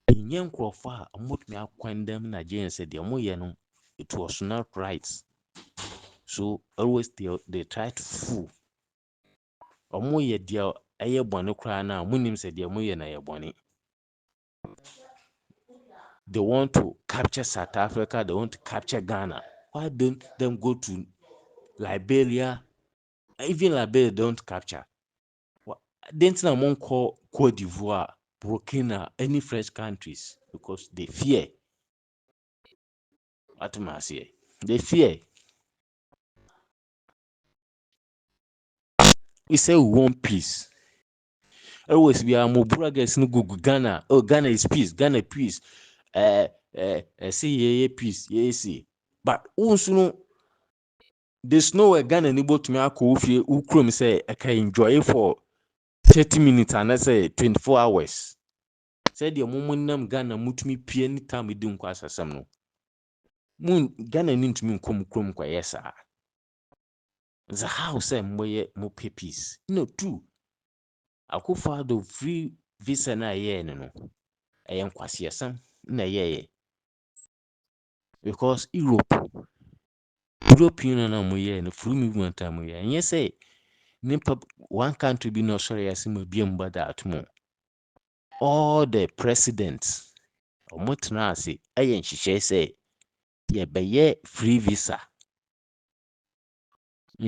In young Crawford, me condemn Nigerians said it was not right. So always they try to fool. Dear aye bonny cry now, Munim said dear moye na bonny. They want to capture South Africa, they want to capture Ghana. Why don't them go to Liberia? Even Liberia don't capture. Didn't someone call Cote d'Ivoire, Burkina, any French countries because they fear. What am I saying? They fear. We say we want peace. Always we are Mobura guys no go Ghana. Oh, Ghana is peace. Ghana peace. Say yeah peace. Yeah see. But also there's nowhere Ghana able to make a Ukrom say I can enjoy it for 30 minutes and I say 24 hours. Say the moment nam Ghana mutumi pie anytime we do nkwasa sam no. Mun Ghana need to me come kwa yesa. The house say mo peace. No true. Akufo-Addo free visa na ye no. Ayen kwasi asam na ye. Because European na mo ye no free movement mo ye. And yes say one country be no sorry asimo bi mbada atmo. All the presidents omotna ase ayen hihye say ye be free visa.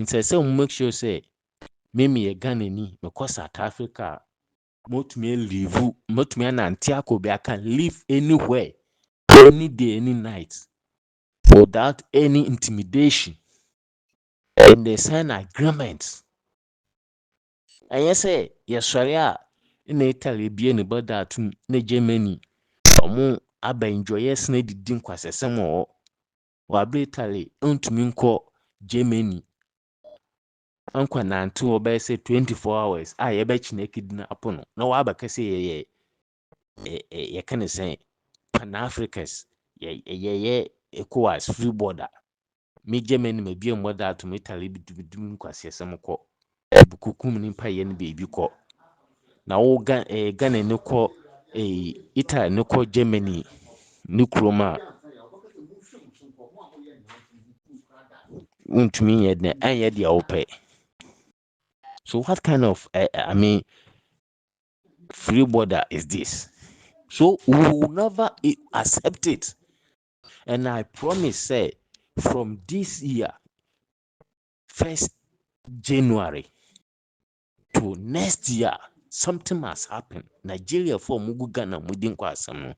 Say make sure say me ye Ghana ni because South Africa motumi live motumi ananti akobe I can live anywhere any day any night without any intimidation. And they sign agreements. And yes say yes sorry in Italy be anybody to ne Germany omo aba enjoyers na didi nkwasesem o wabre Italy ontumi nko Germany ankwa nantu obe say 24 hours ye be chineke di na apono na wa ba kase ye you can say Pan-Africans, yeah, ECOWAS, free border. Me Germany may be a mother to me Italy be doing quasi some co. Bukukum nimpa yen baby ko. Na wo Ghana no ko Italy no ko Germany nukroma untumi yɛ den ɛnyɛ deɛ wopɛ. So what kind of I mean free border is this? So we will never accept it. And I promise, say, from this year, 1st January to next year, something must happen. Nigeria for Mugu Ghana Mudin Kwasam.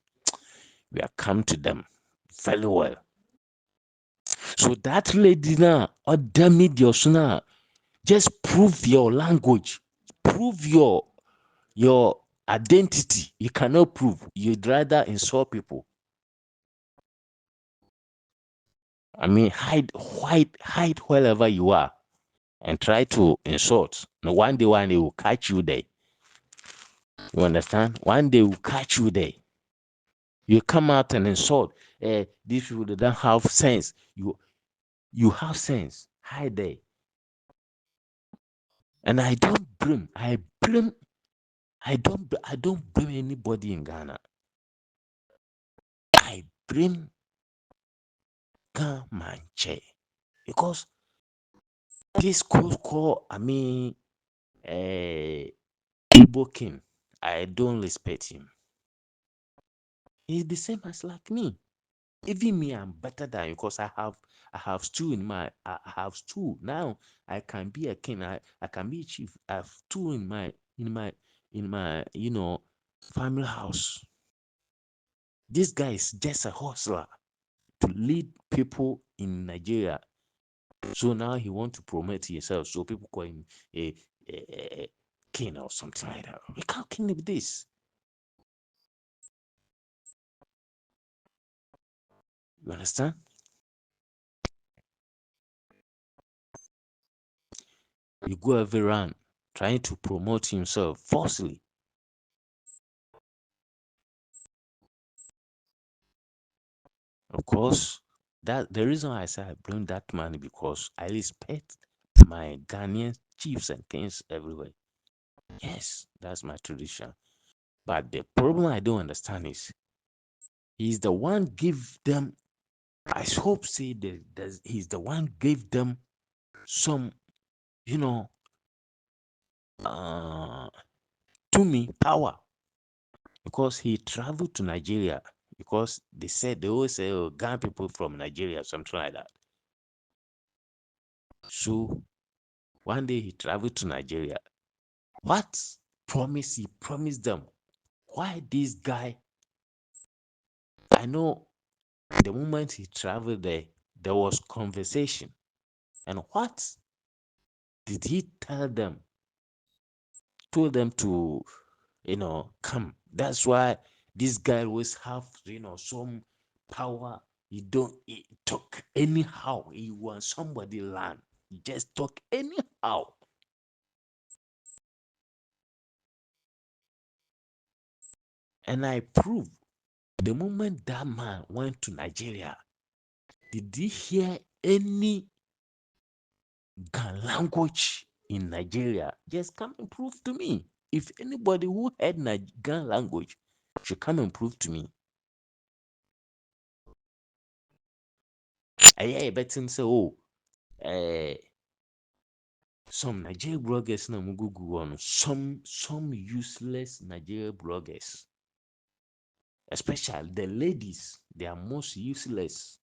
We are come to them very well. So that lady now, or damn it, your son, just prove your language, prove your identity. You cannot prove. You'd rather insult people. I mean, hide wherever you are and try to insult. Now, one day will catch you there. You understand? One day will catch you there. You come out and insult. These people that don't have sense. You have sense. Hide there. And I don't blame. I don't blame anybody in Ghana. I blame Gamanche because this call. I mean, Igbo King. I don't respect him. He's the same as like me. Even me, I'm better than you because I have stew in my I have stew. Now I can be a king. I can be a chief. I have stew in my family house. This guy is just a hustler to lead people in Nigeria. So now he wants to promote himself. So people call him a king or something like that. We can't king with this. You understand? You go every round trying to promote himself falsely. Of course, that the reason why I say I blame that man because I respect my Ghanaian chiefs and kings everywhere. Yes, that's my tradition. But the problem I don't understand is he's the one give them. I hope say that he's the one gave them some, to me power because he traveled to Nigeria because they always say, oh, Ghana people from Nigeria, something like that. So one day he traveled to Nigeria. What promise he promised them? Why this guy? I know the moment he traveled there was conversation. And what did he tell them? Told them to, come. That's why this guy always have, some power. He talk anyhow. He wants somebody land. He just talk anyhow. And I prove the moment that man went to Nigeria, did he hear any Ghan language in Nigeria? Just come and prove to me. If anybody who heard Ghan language should come and prove to me. I bet him say, oh, some Nigerian bloggers na mugugu on some useless Nigerian bloggers. Especially the ladies, they are most useless.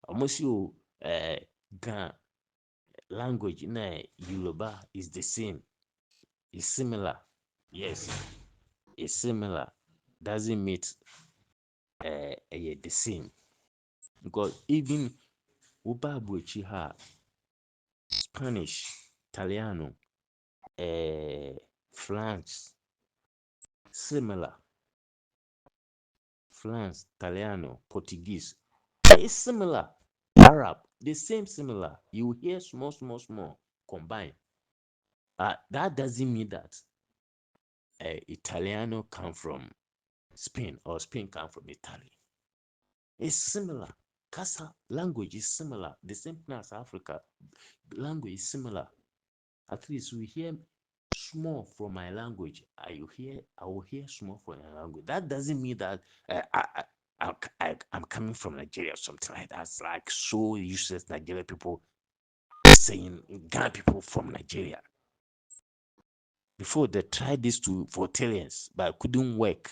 Almost you Ghan language in Yoruba is the same. It's similar. Yes, it's similar. Doesn't mean the same. Because even Uba Spanish, Italiano, France, similar. France, Italiano, Portuguese, it's similar. Arab, the same similar. You hear small combined. That doesn't mean that Italiano come from Spain or Spain come from Italy. It's similar. Kasa language is similar. The same thing as Africa. Language is similar. At least we hear small from my language. I will hear small from your language. That doesn't mean that I'm coming from Nigeria or something like that. It's like so useless Nigeria people saying Ghana people from Nigeria. Before they tried this to Voltarians, but it couldn't work.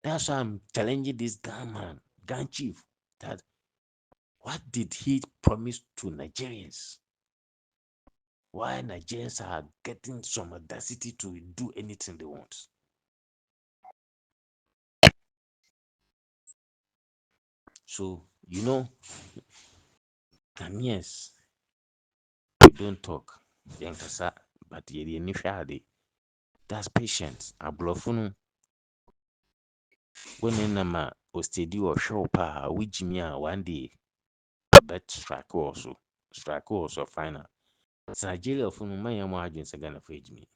That's why I'm challenging this Ghana chief, that what did he promise to Nigerians? Why Nigerians are getting some audacity to do anything they want? So, Ghanaians, we don't talk. But that's patience. Ablofunu, when in nama ostedi or show pa, which me one day, bet strike also final. Nigeria funu man yamu agent sa Ghana for me.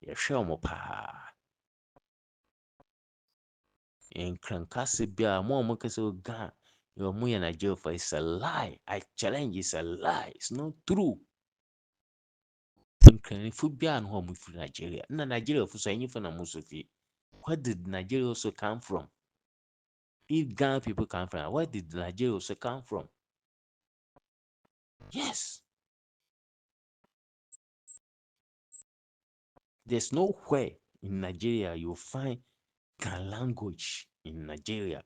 Ya show mo pa. In Krankasi Bia, more Mokasa Ghana. Your Muya Nigeria for it's a lie. I challenge it's a lie. It's not true. Phobia and home with Nigeria. No Nigeria for saying for Namusofi. Where did Nigeria also come from? If Ghana people come from, where did Nigeria also come from? Yes. There's nowhere in Nigeria you'll find Ghana language in Nigeria.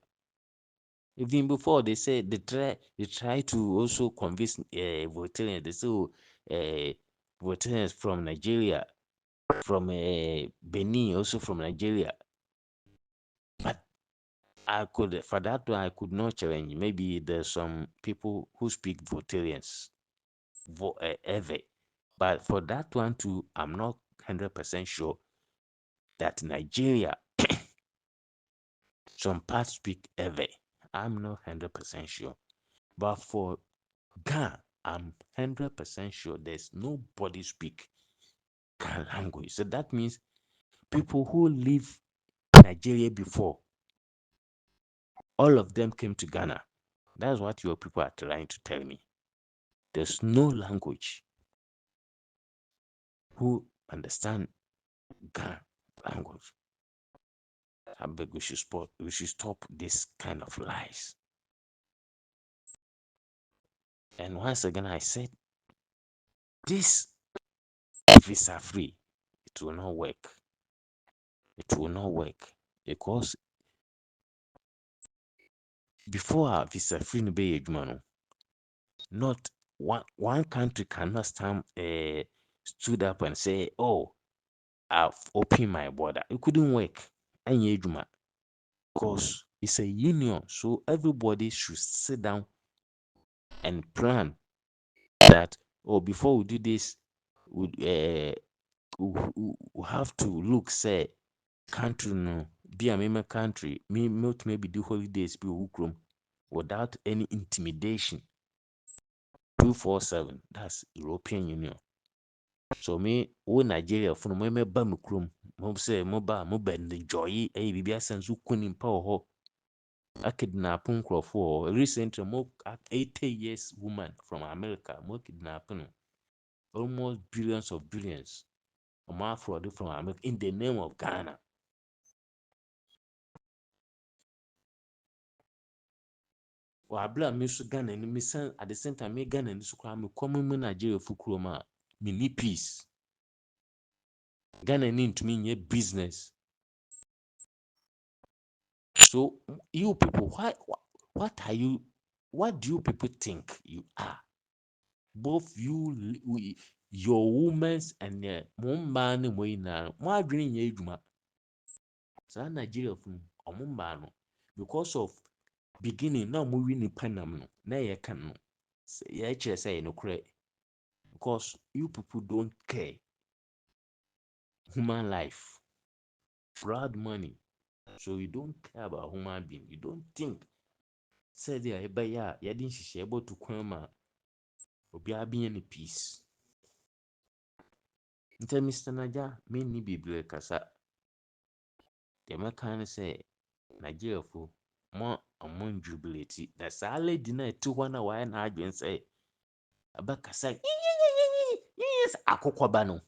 Even before they said they try to also convince Voltarians. They say Voltarians from Nigeria, from Benin, also from Nigeria. But for that one I could not challenge. Maybe there's some people who speak Voltarians, ever. But for that one too, I'm not 100% sure that Nigeria, some parts speak ever. I'm not 100% sure. But for Ghana, I'm 100% sure there's nobody speak Ghana language. So that means people who live Nigeria before, all of them came to Ghana. That's what your people are trying to tell me. There's no language who understand Ghana language. I beg we should stop this kind of lies. And once again, I said, this visa free, it will not work. It will not work because before our visa free no be adwuma, not one country cannot stood up and say, oh, I've opened my border. It couldn't work. Because it's a union, so everybody should sit down and plan that, oh, before we do this, we have to look, say, country no be a member country, maybe do holidays be without any intimidation. 247, that's European Union. So me Nigeria for me ba me krom mo say mo ba enjoy bibia sense kunim pa ho akidnap nkrofo recently mo 80 years woman from America mo kidnapping almost billions of billions fraud from America in the name of Ghana. Abla me so Ghana ni me at the same time me Ghana ni so kwa me come Nigeria fukuro ma me ni peace. Ghana need to mean business. So you people, what do you people think you are? Both you, your women and man why dream ye juma? So Nigeria from because of beginning now moving in Panama no na ye can no ye say no correct because you people don't care human life, blood money. So you don't care about human being. You don't think. Say there, you didn't she able to come or be in peace. Nti Mr. Naja, menni bebree kasa. Deɛ mɛka ne sɛ Nigeriafo ɔmo njubilate. Na saa lady na ɛte hɔ na wayɛ n'adwene sɛ ɛbɛkasa yes akokɔba no.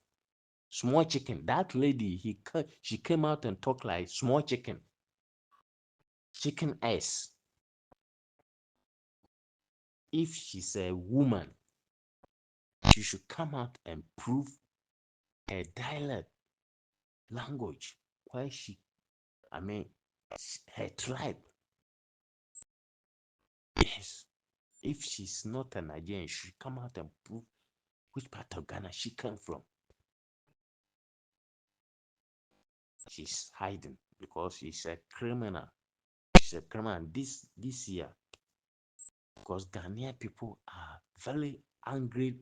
Small chicken. That lady, she came out and talked like small chicken. Chicken ass. If she's a woman, she should come out and prove her dialect language. Why her tribe. Yes. If she's not a Nigerian, she should come out and prove which part of Ghana she came from. She's hiding because she's a criminal. She's a criminal this year. Because Ghanaian people are very angry.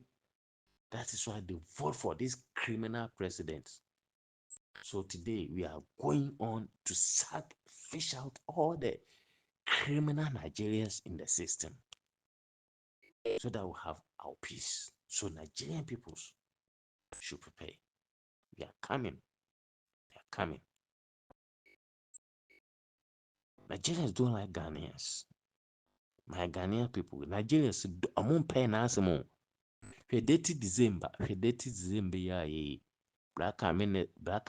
That is why they vote for this criminal president. So today we are going on to fish out all the criminal Nigerians in the system so that we'll have our peace. So Nigerian peoples should prepare. We are coming. They are coming. Nigerians don't like Ghanaians. My Ghanaian people, Nigerians, I'm on pay now some. Fedeti December ya ye. Black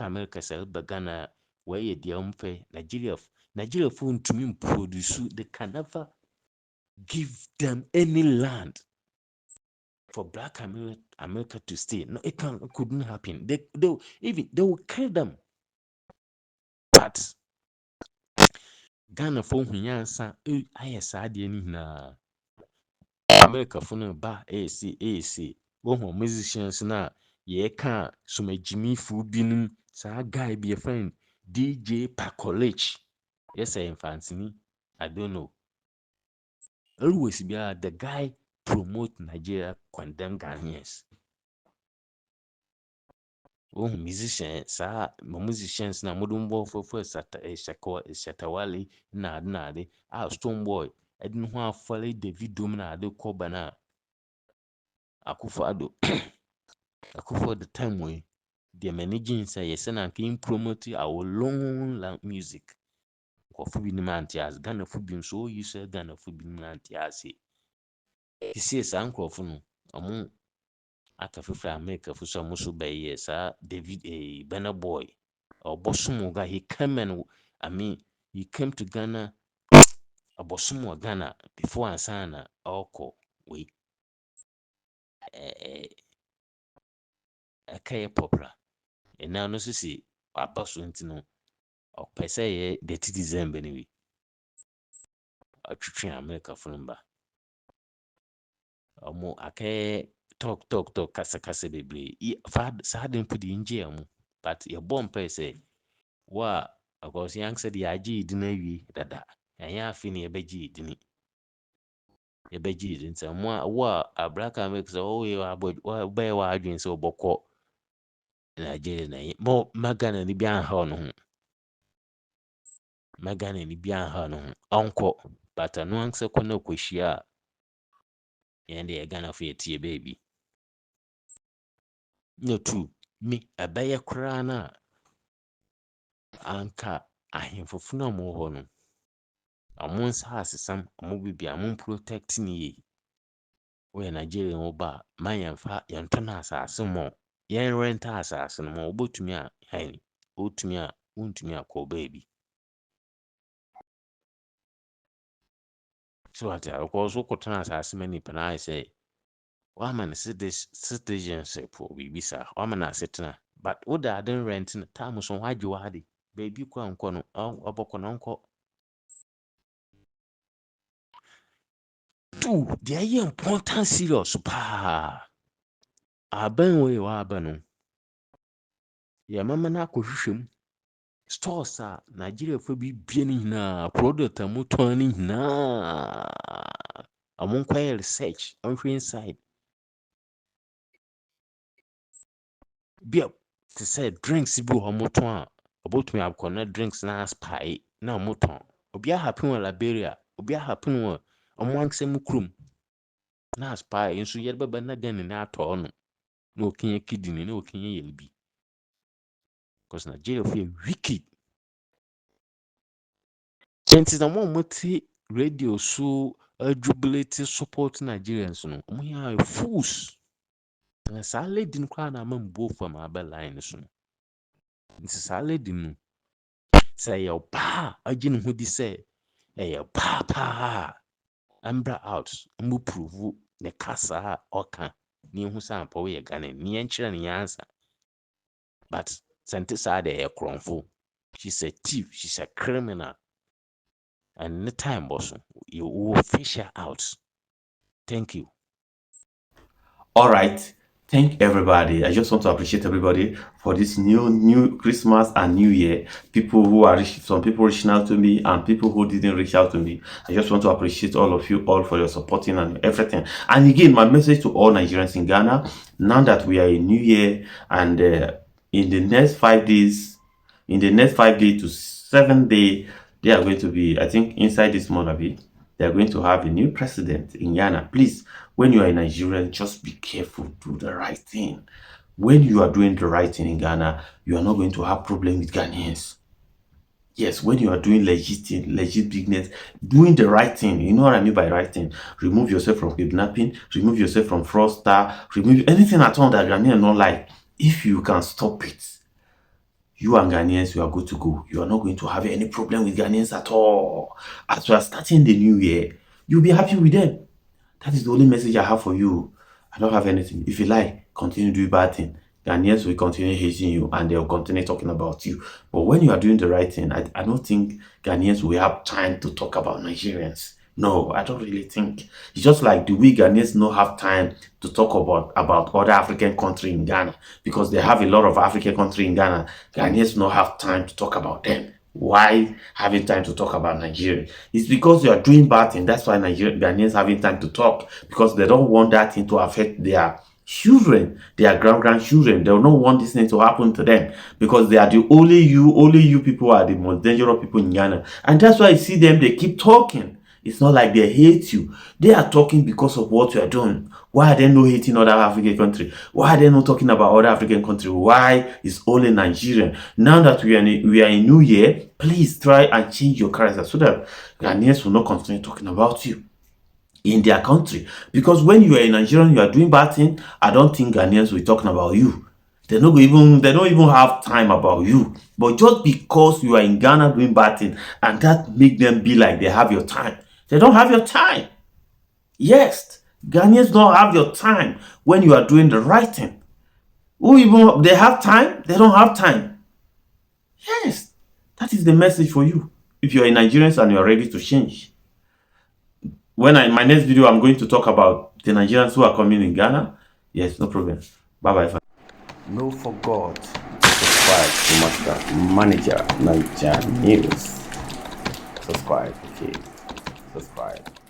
America sell Ghana where ye dear Nigeria phone to me produce. They can never give them any land for Black America to stay. No, it couldn't happen. They will kill them. But Ghana phone yansa I sadie na America phone ba AC. Wo musicians na ye ka sumejimi fu binum sa guy be a friend DJ Pakolech. Yes, Infantini. I don't know. Always be the guy promote Nigeria condemn Ghanaians. Oh, musicians na mudumbo for Shatawale na de Stone Boy. I didn't want to follow David Domina de Kobana. Akufo the time way. The managing say yes and can promote our long music. Kofu bi mantias Ghana fu bi so you say Ghana fu bi mantias. He says uncle no amu aka fifra America fu so muso be sa David Burna Boy or Bosumo guy he came to Ghana Bosumo Ghana before Ansana oko we kaya popular and now no see abaso ntino or per se the December anyway atwitwe America fu number omo ake talk kasa bebre sa den pudi nje amu but your bomb per se wa because yang said ya ji dina wi dada ya afini ebeji dini nti mo wa abraka make so we wa be wa adwin so bokọ Nigeria na mo magana ni bia ha no ho onko but no anse kọ na kwehia and the Ghana for tie baby no true me abeye kra na anka ahemfofo na mo ho no amon sa asesam amo bibia amon protect ni we Nigeria wo ba man yemfa yentona asase mo yen rent asase no mo obotumi a hani otumi a untumi akọ baby so at because okotona asase mani pana I say wa man citizenship for bibisa wa man asetena but oda den rent na time so hwaje wa de baby kwa nko no obokọ no nko two they are important serious pa aban we wa abano ya mama na akohwehwem stores a Nigeria for bi bie ni na product amoton ni na amon kwai research on inside bia to say drinks bi amoton a about me akọ drinks na spy na amoton obi a happen wa Liberia obi a happen wa omansem krum na spy nso yerbeba na gan na atọ no na okinye kidney na okinye yelbi because Nigeria feel wicked. Chances the one multi radio so jubilate support Nigerians no. We are fools. And as I lady in crown among both from our line soon. This is a lady no. Say your pa, I didn't who this say. Hey, papa. Ambra out, mbu prove the casa oka. Ni who sample we Ghana, ni enchira ni answer. But Sante Sade a cronful. She's a thief, she's a criminal. And in the time, boss, you will fish her out. Thank you. All right. Thank everybody. I just want to appreciate everybody for this new Christmas and New Year. People who are some people reaching out to me and people who didn't reach out to me. I just want to appreciate all of you all for your supporting and everything. And again, my message to all Nigerians in Ghana, now that we are in New Year and in the next 5 days, to 7 days, they are going to be, I think inside this month, they are going to have a new president in Ghana. Please, when you are in Nigeria, just be careful, do the right thing. When you are doing the right thing in Ghana, you are not going to have problem with Ghanaians. Yes, when you are doing legit business, doing the right thing, you know what I mean by right thing. Remove yourself from kidnapping, remove yourself from fraudster, remove anything at all that Ghanaians don't like. If you can stop it, you and Ghanaians, you are good to go. You are not going to have any problem with Ghanaians at all. As you are starting the new year, you'll be happy with them. That is the only message I have for you. I don't have anything. If you like, continue to do bad thing. Ghanaians will continue hating you and they'll continue talking about you. But when you are doing the right thing, I don't think Ghanaians will have time to talk about Nigerians. No, I don't really think. It's just like the way Ghanaians don't have time to talk about other African countries in Ghana, because they have a lot of African countries in Ghana. Ghanaians don't have time to talk about them. Why having time to talk about Nigeria? It's because you are doing bad thing. That's why Ghanaians having time to talk, because they don't want that thing to affect their children, their grandchildren. They don't want this thing to happen to them, because they are the only you people are the most dangerous people in Ghana. And that's why I see them, they keep talking. It's not like they hate you. They are talking because of what you are doing. Why are they not hating other African countries? Why are they not talking about other African countries? Why is only Nigerian? Now that we are in New Year, please try and change your character so that Ghanaians will not continue talking about you in their country. Because when you are in Nigeria, you are doing bad things, I don't think Ghanaians will be talking about you. They don't even have time about you. But just because you are in Ghana doing bad things, and that make them be like they have your time. They don't have your time. Yes, Ghanaians don't have your time when you are doing the right thing. They have time? They don't have time. Yes, that is the message for you. If you are a Nigerian and you are ready to change. In my next video, I'm going to talk about the Nigerians who are coming in Ghana. Yes, no problem. Bye-bye. No forget to subscribe to Master Manager Niger News. Subscribe, okay. Subscribe.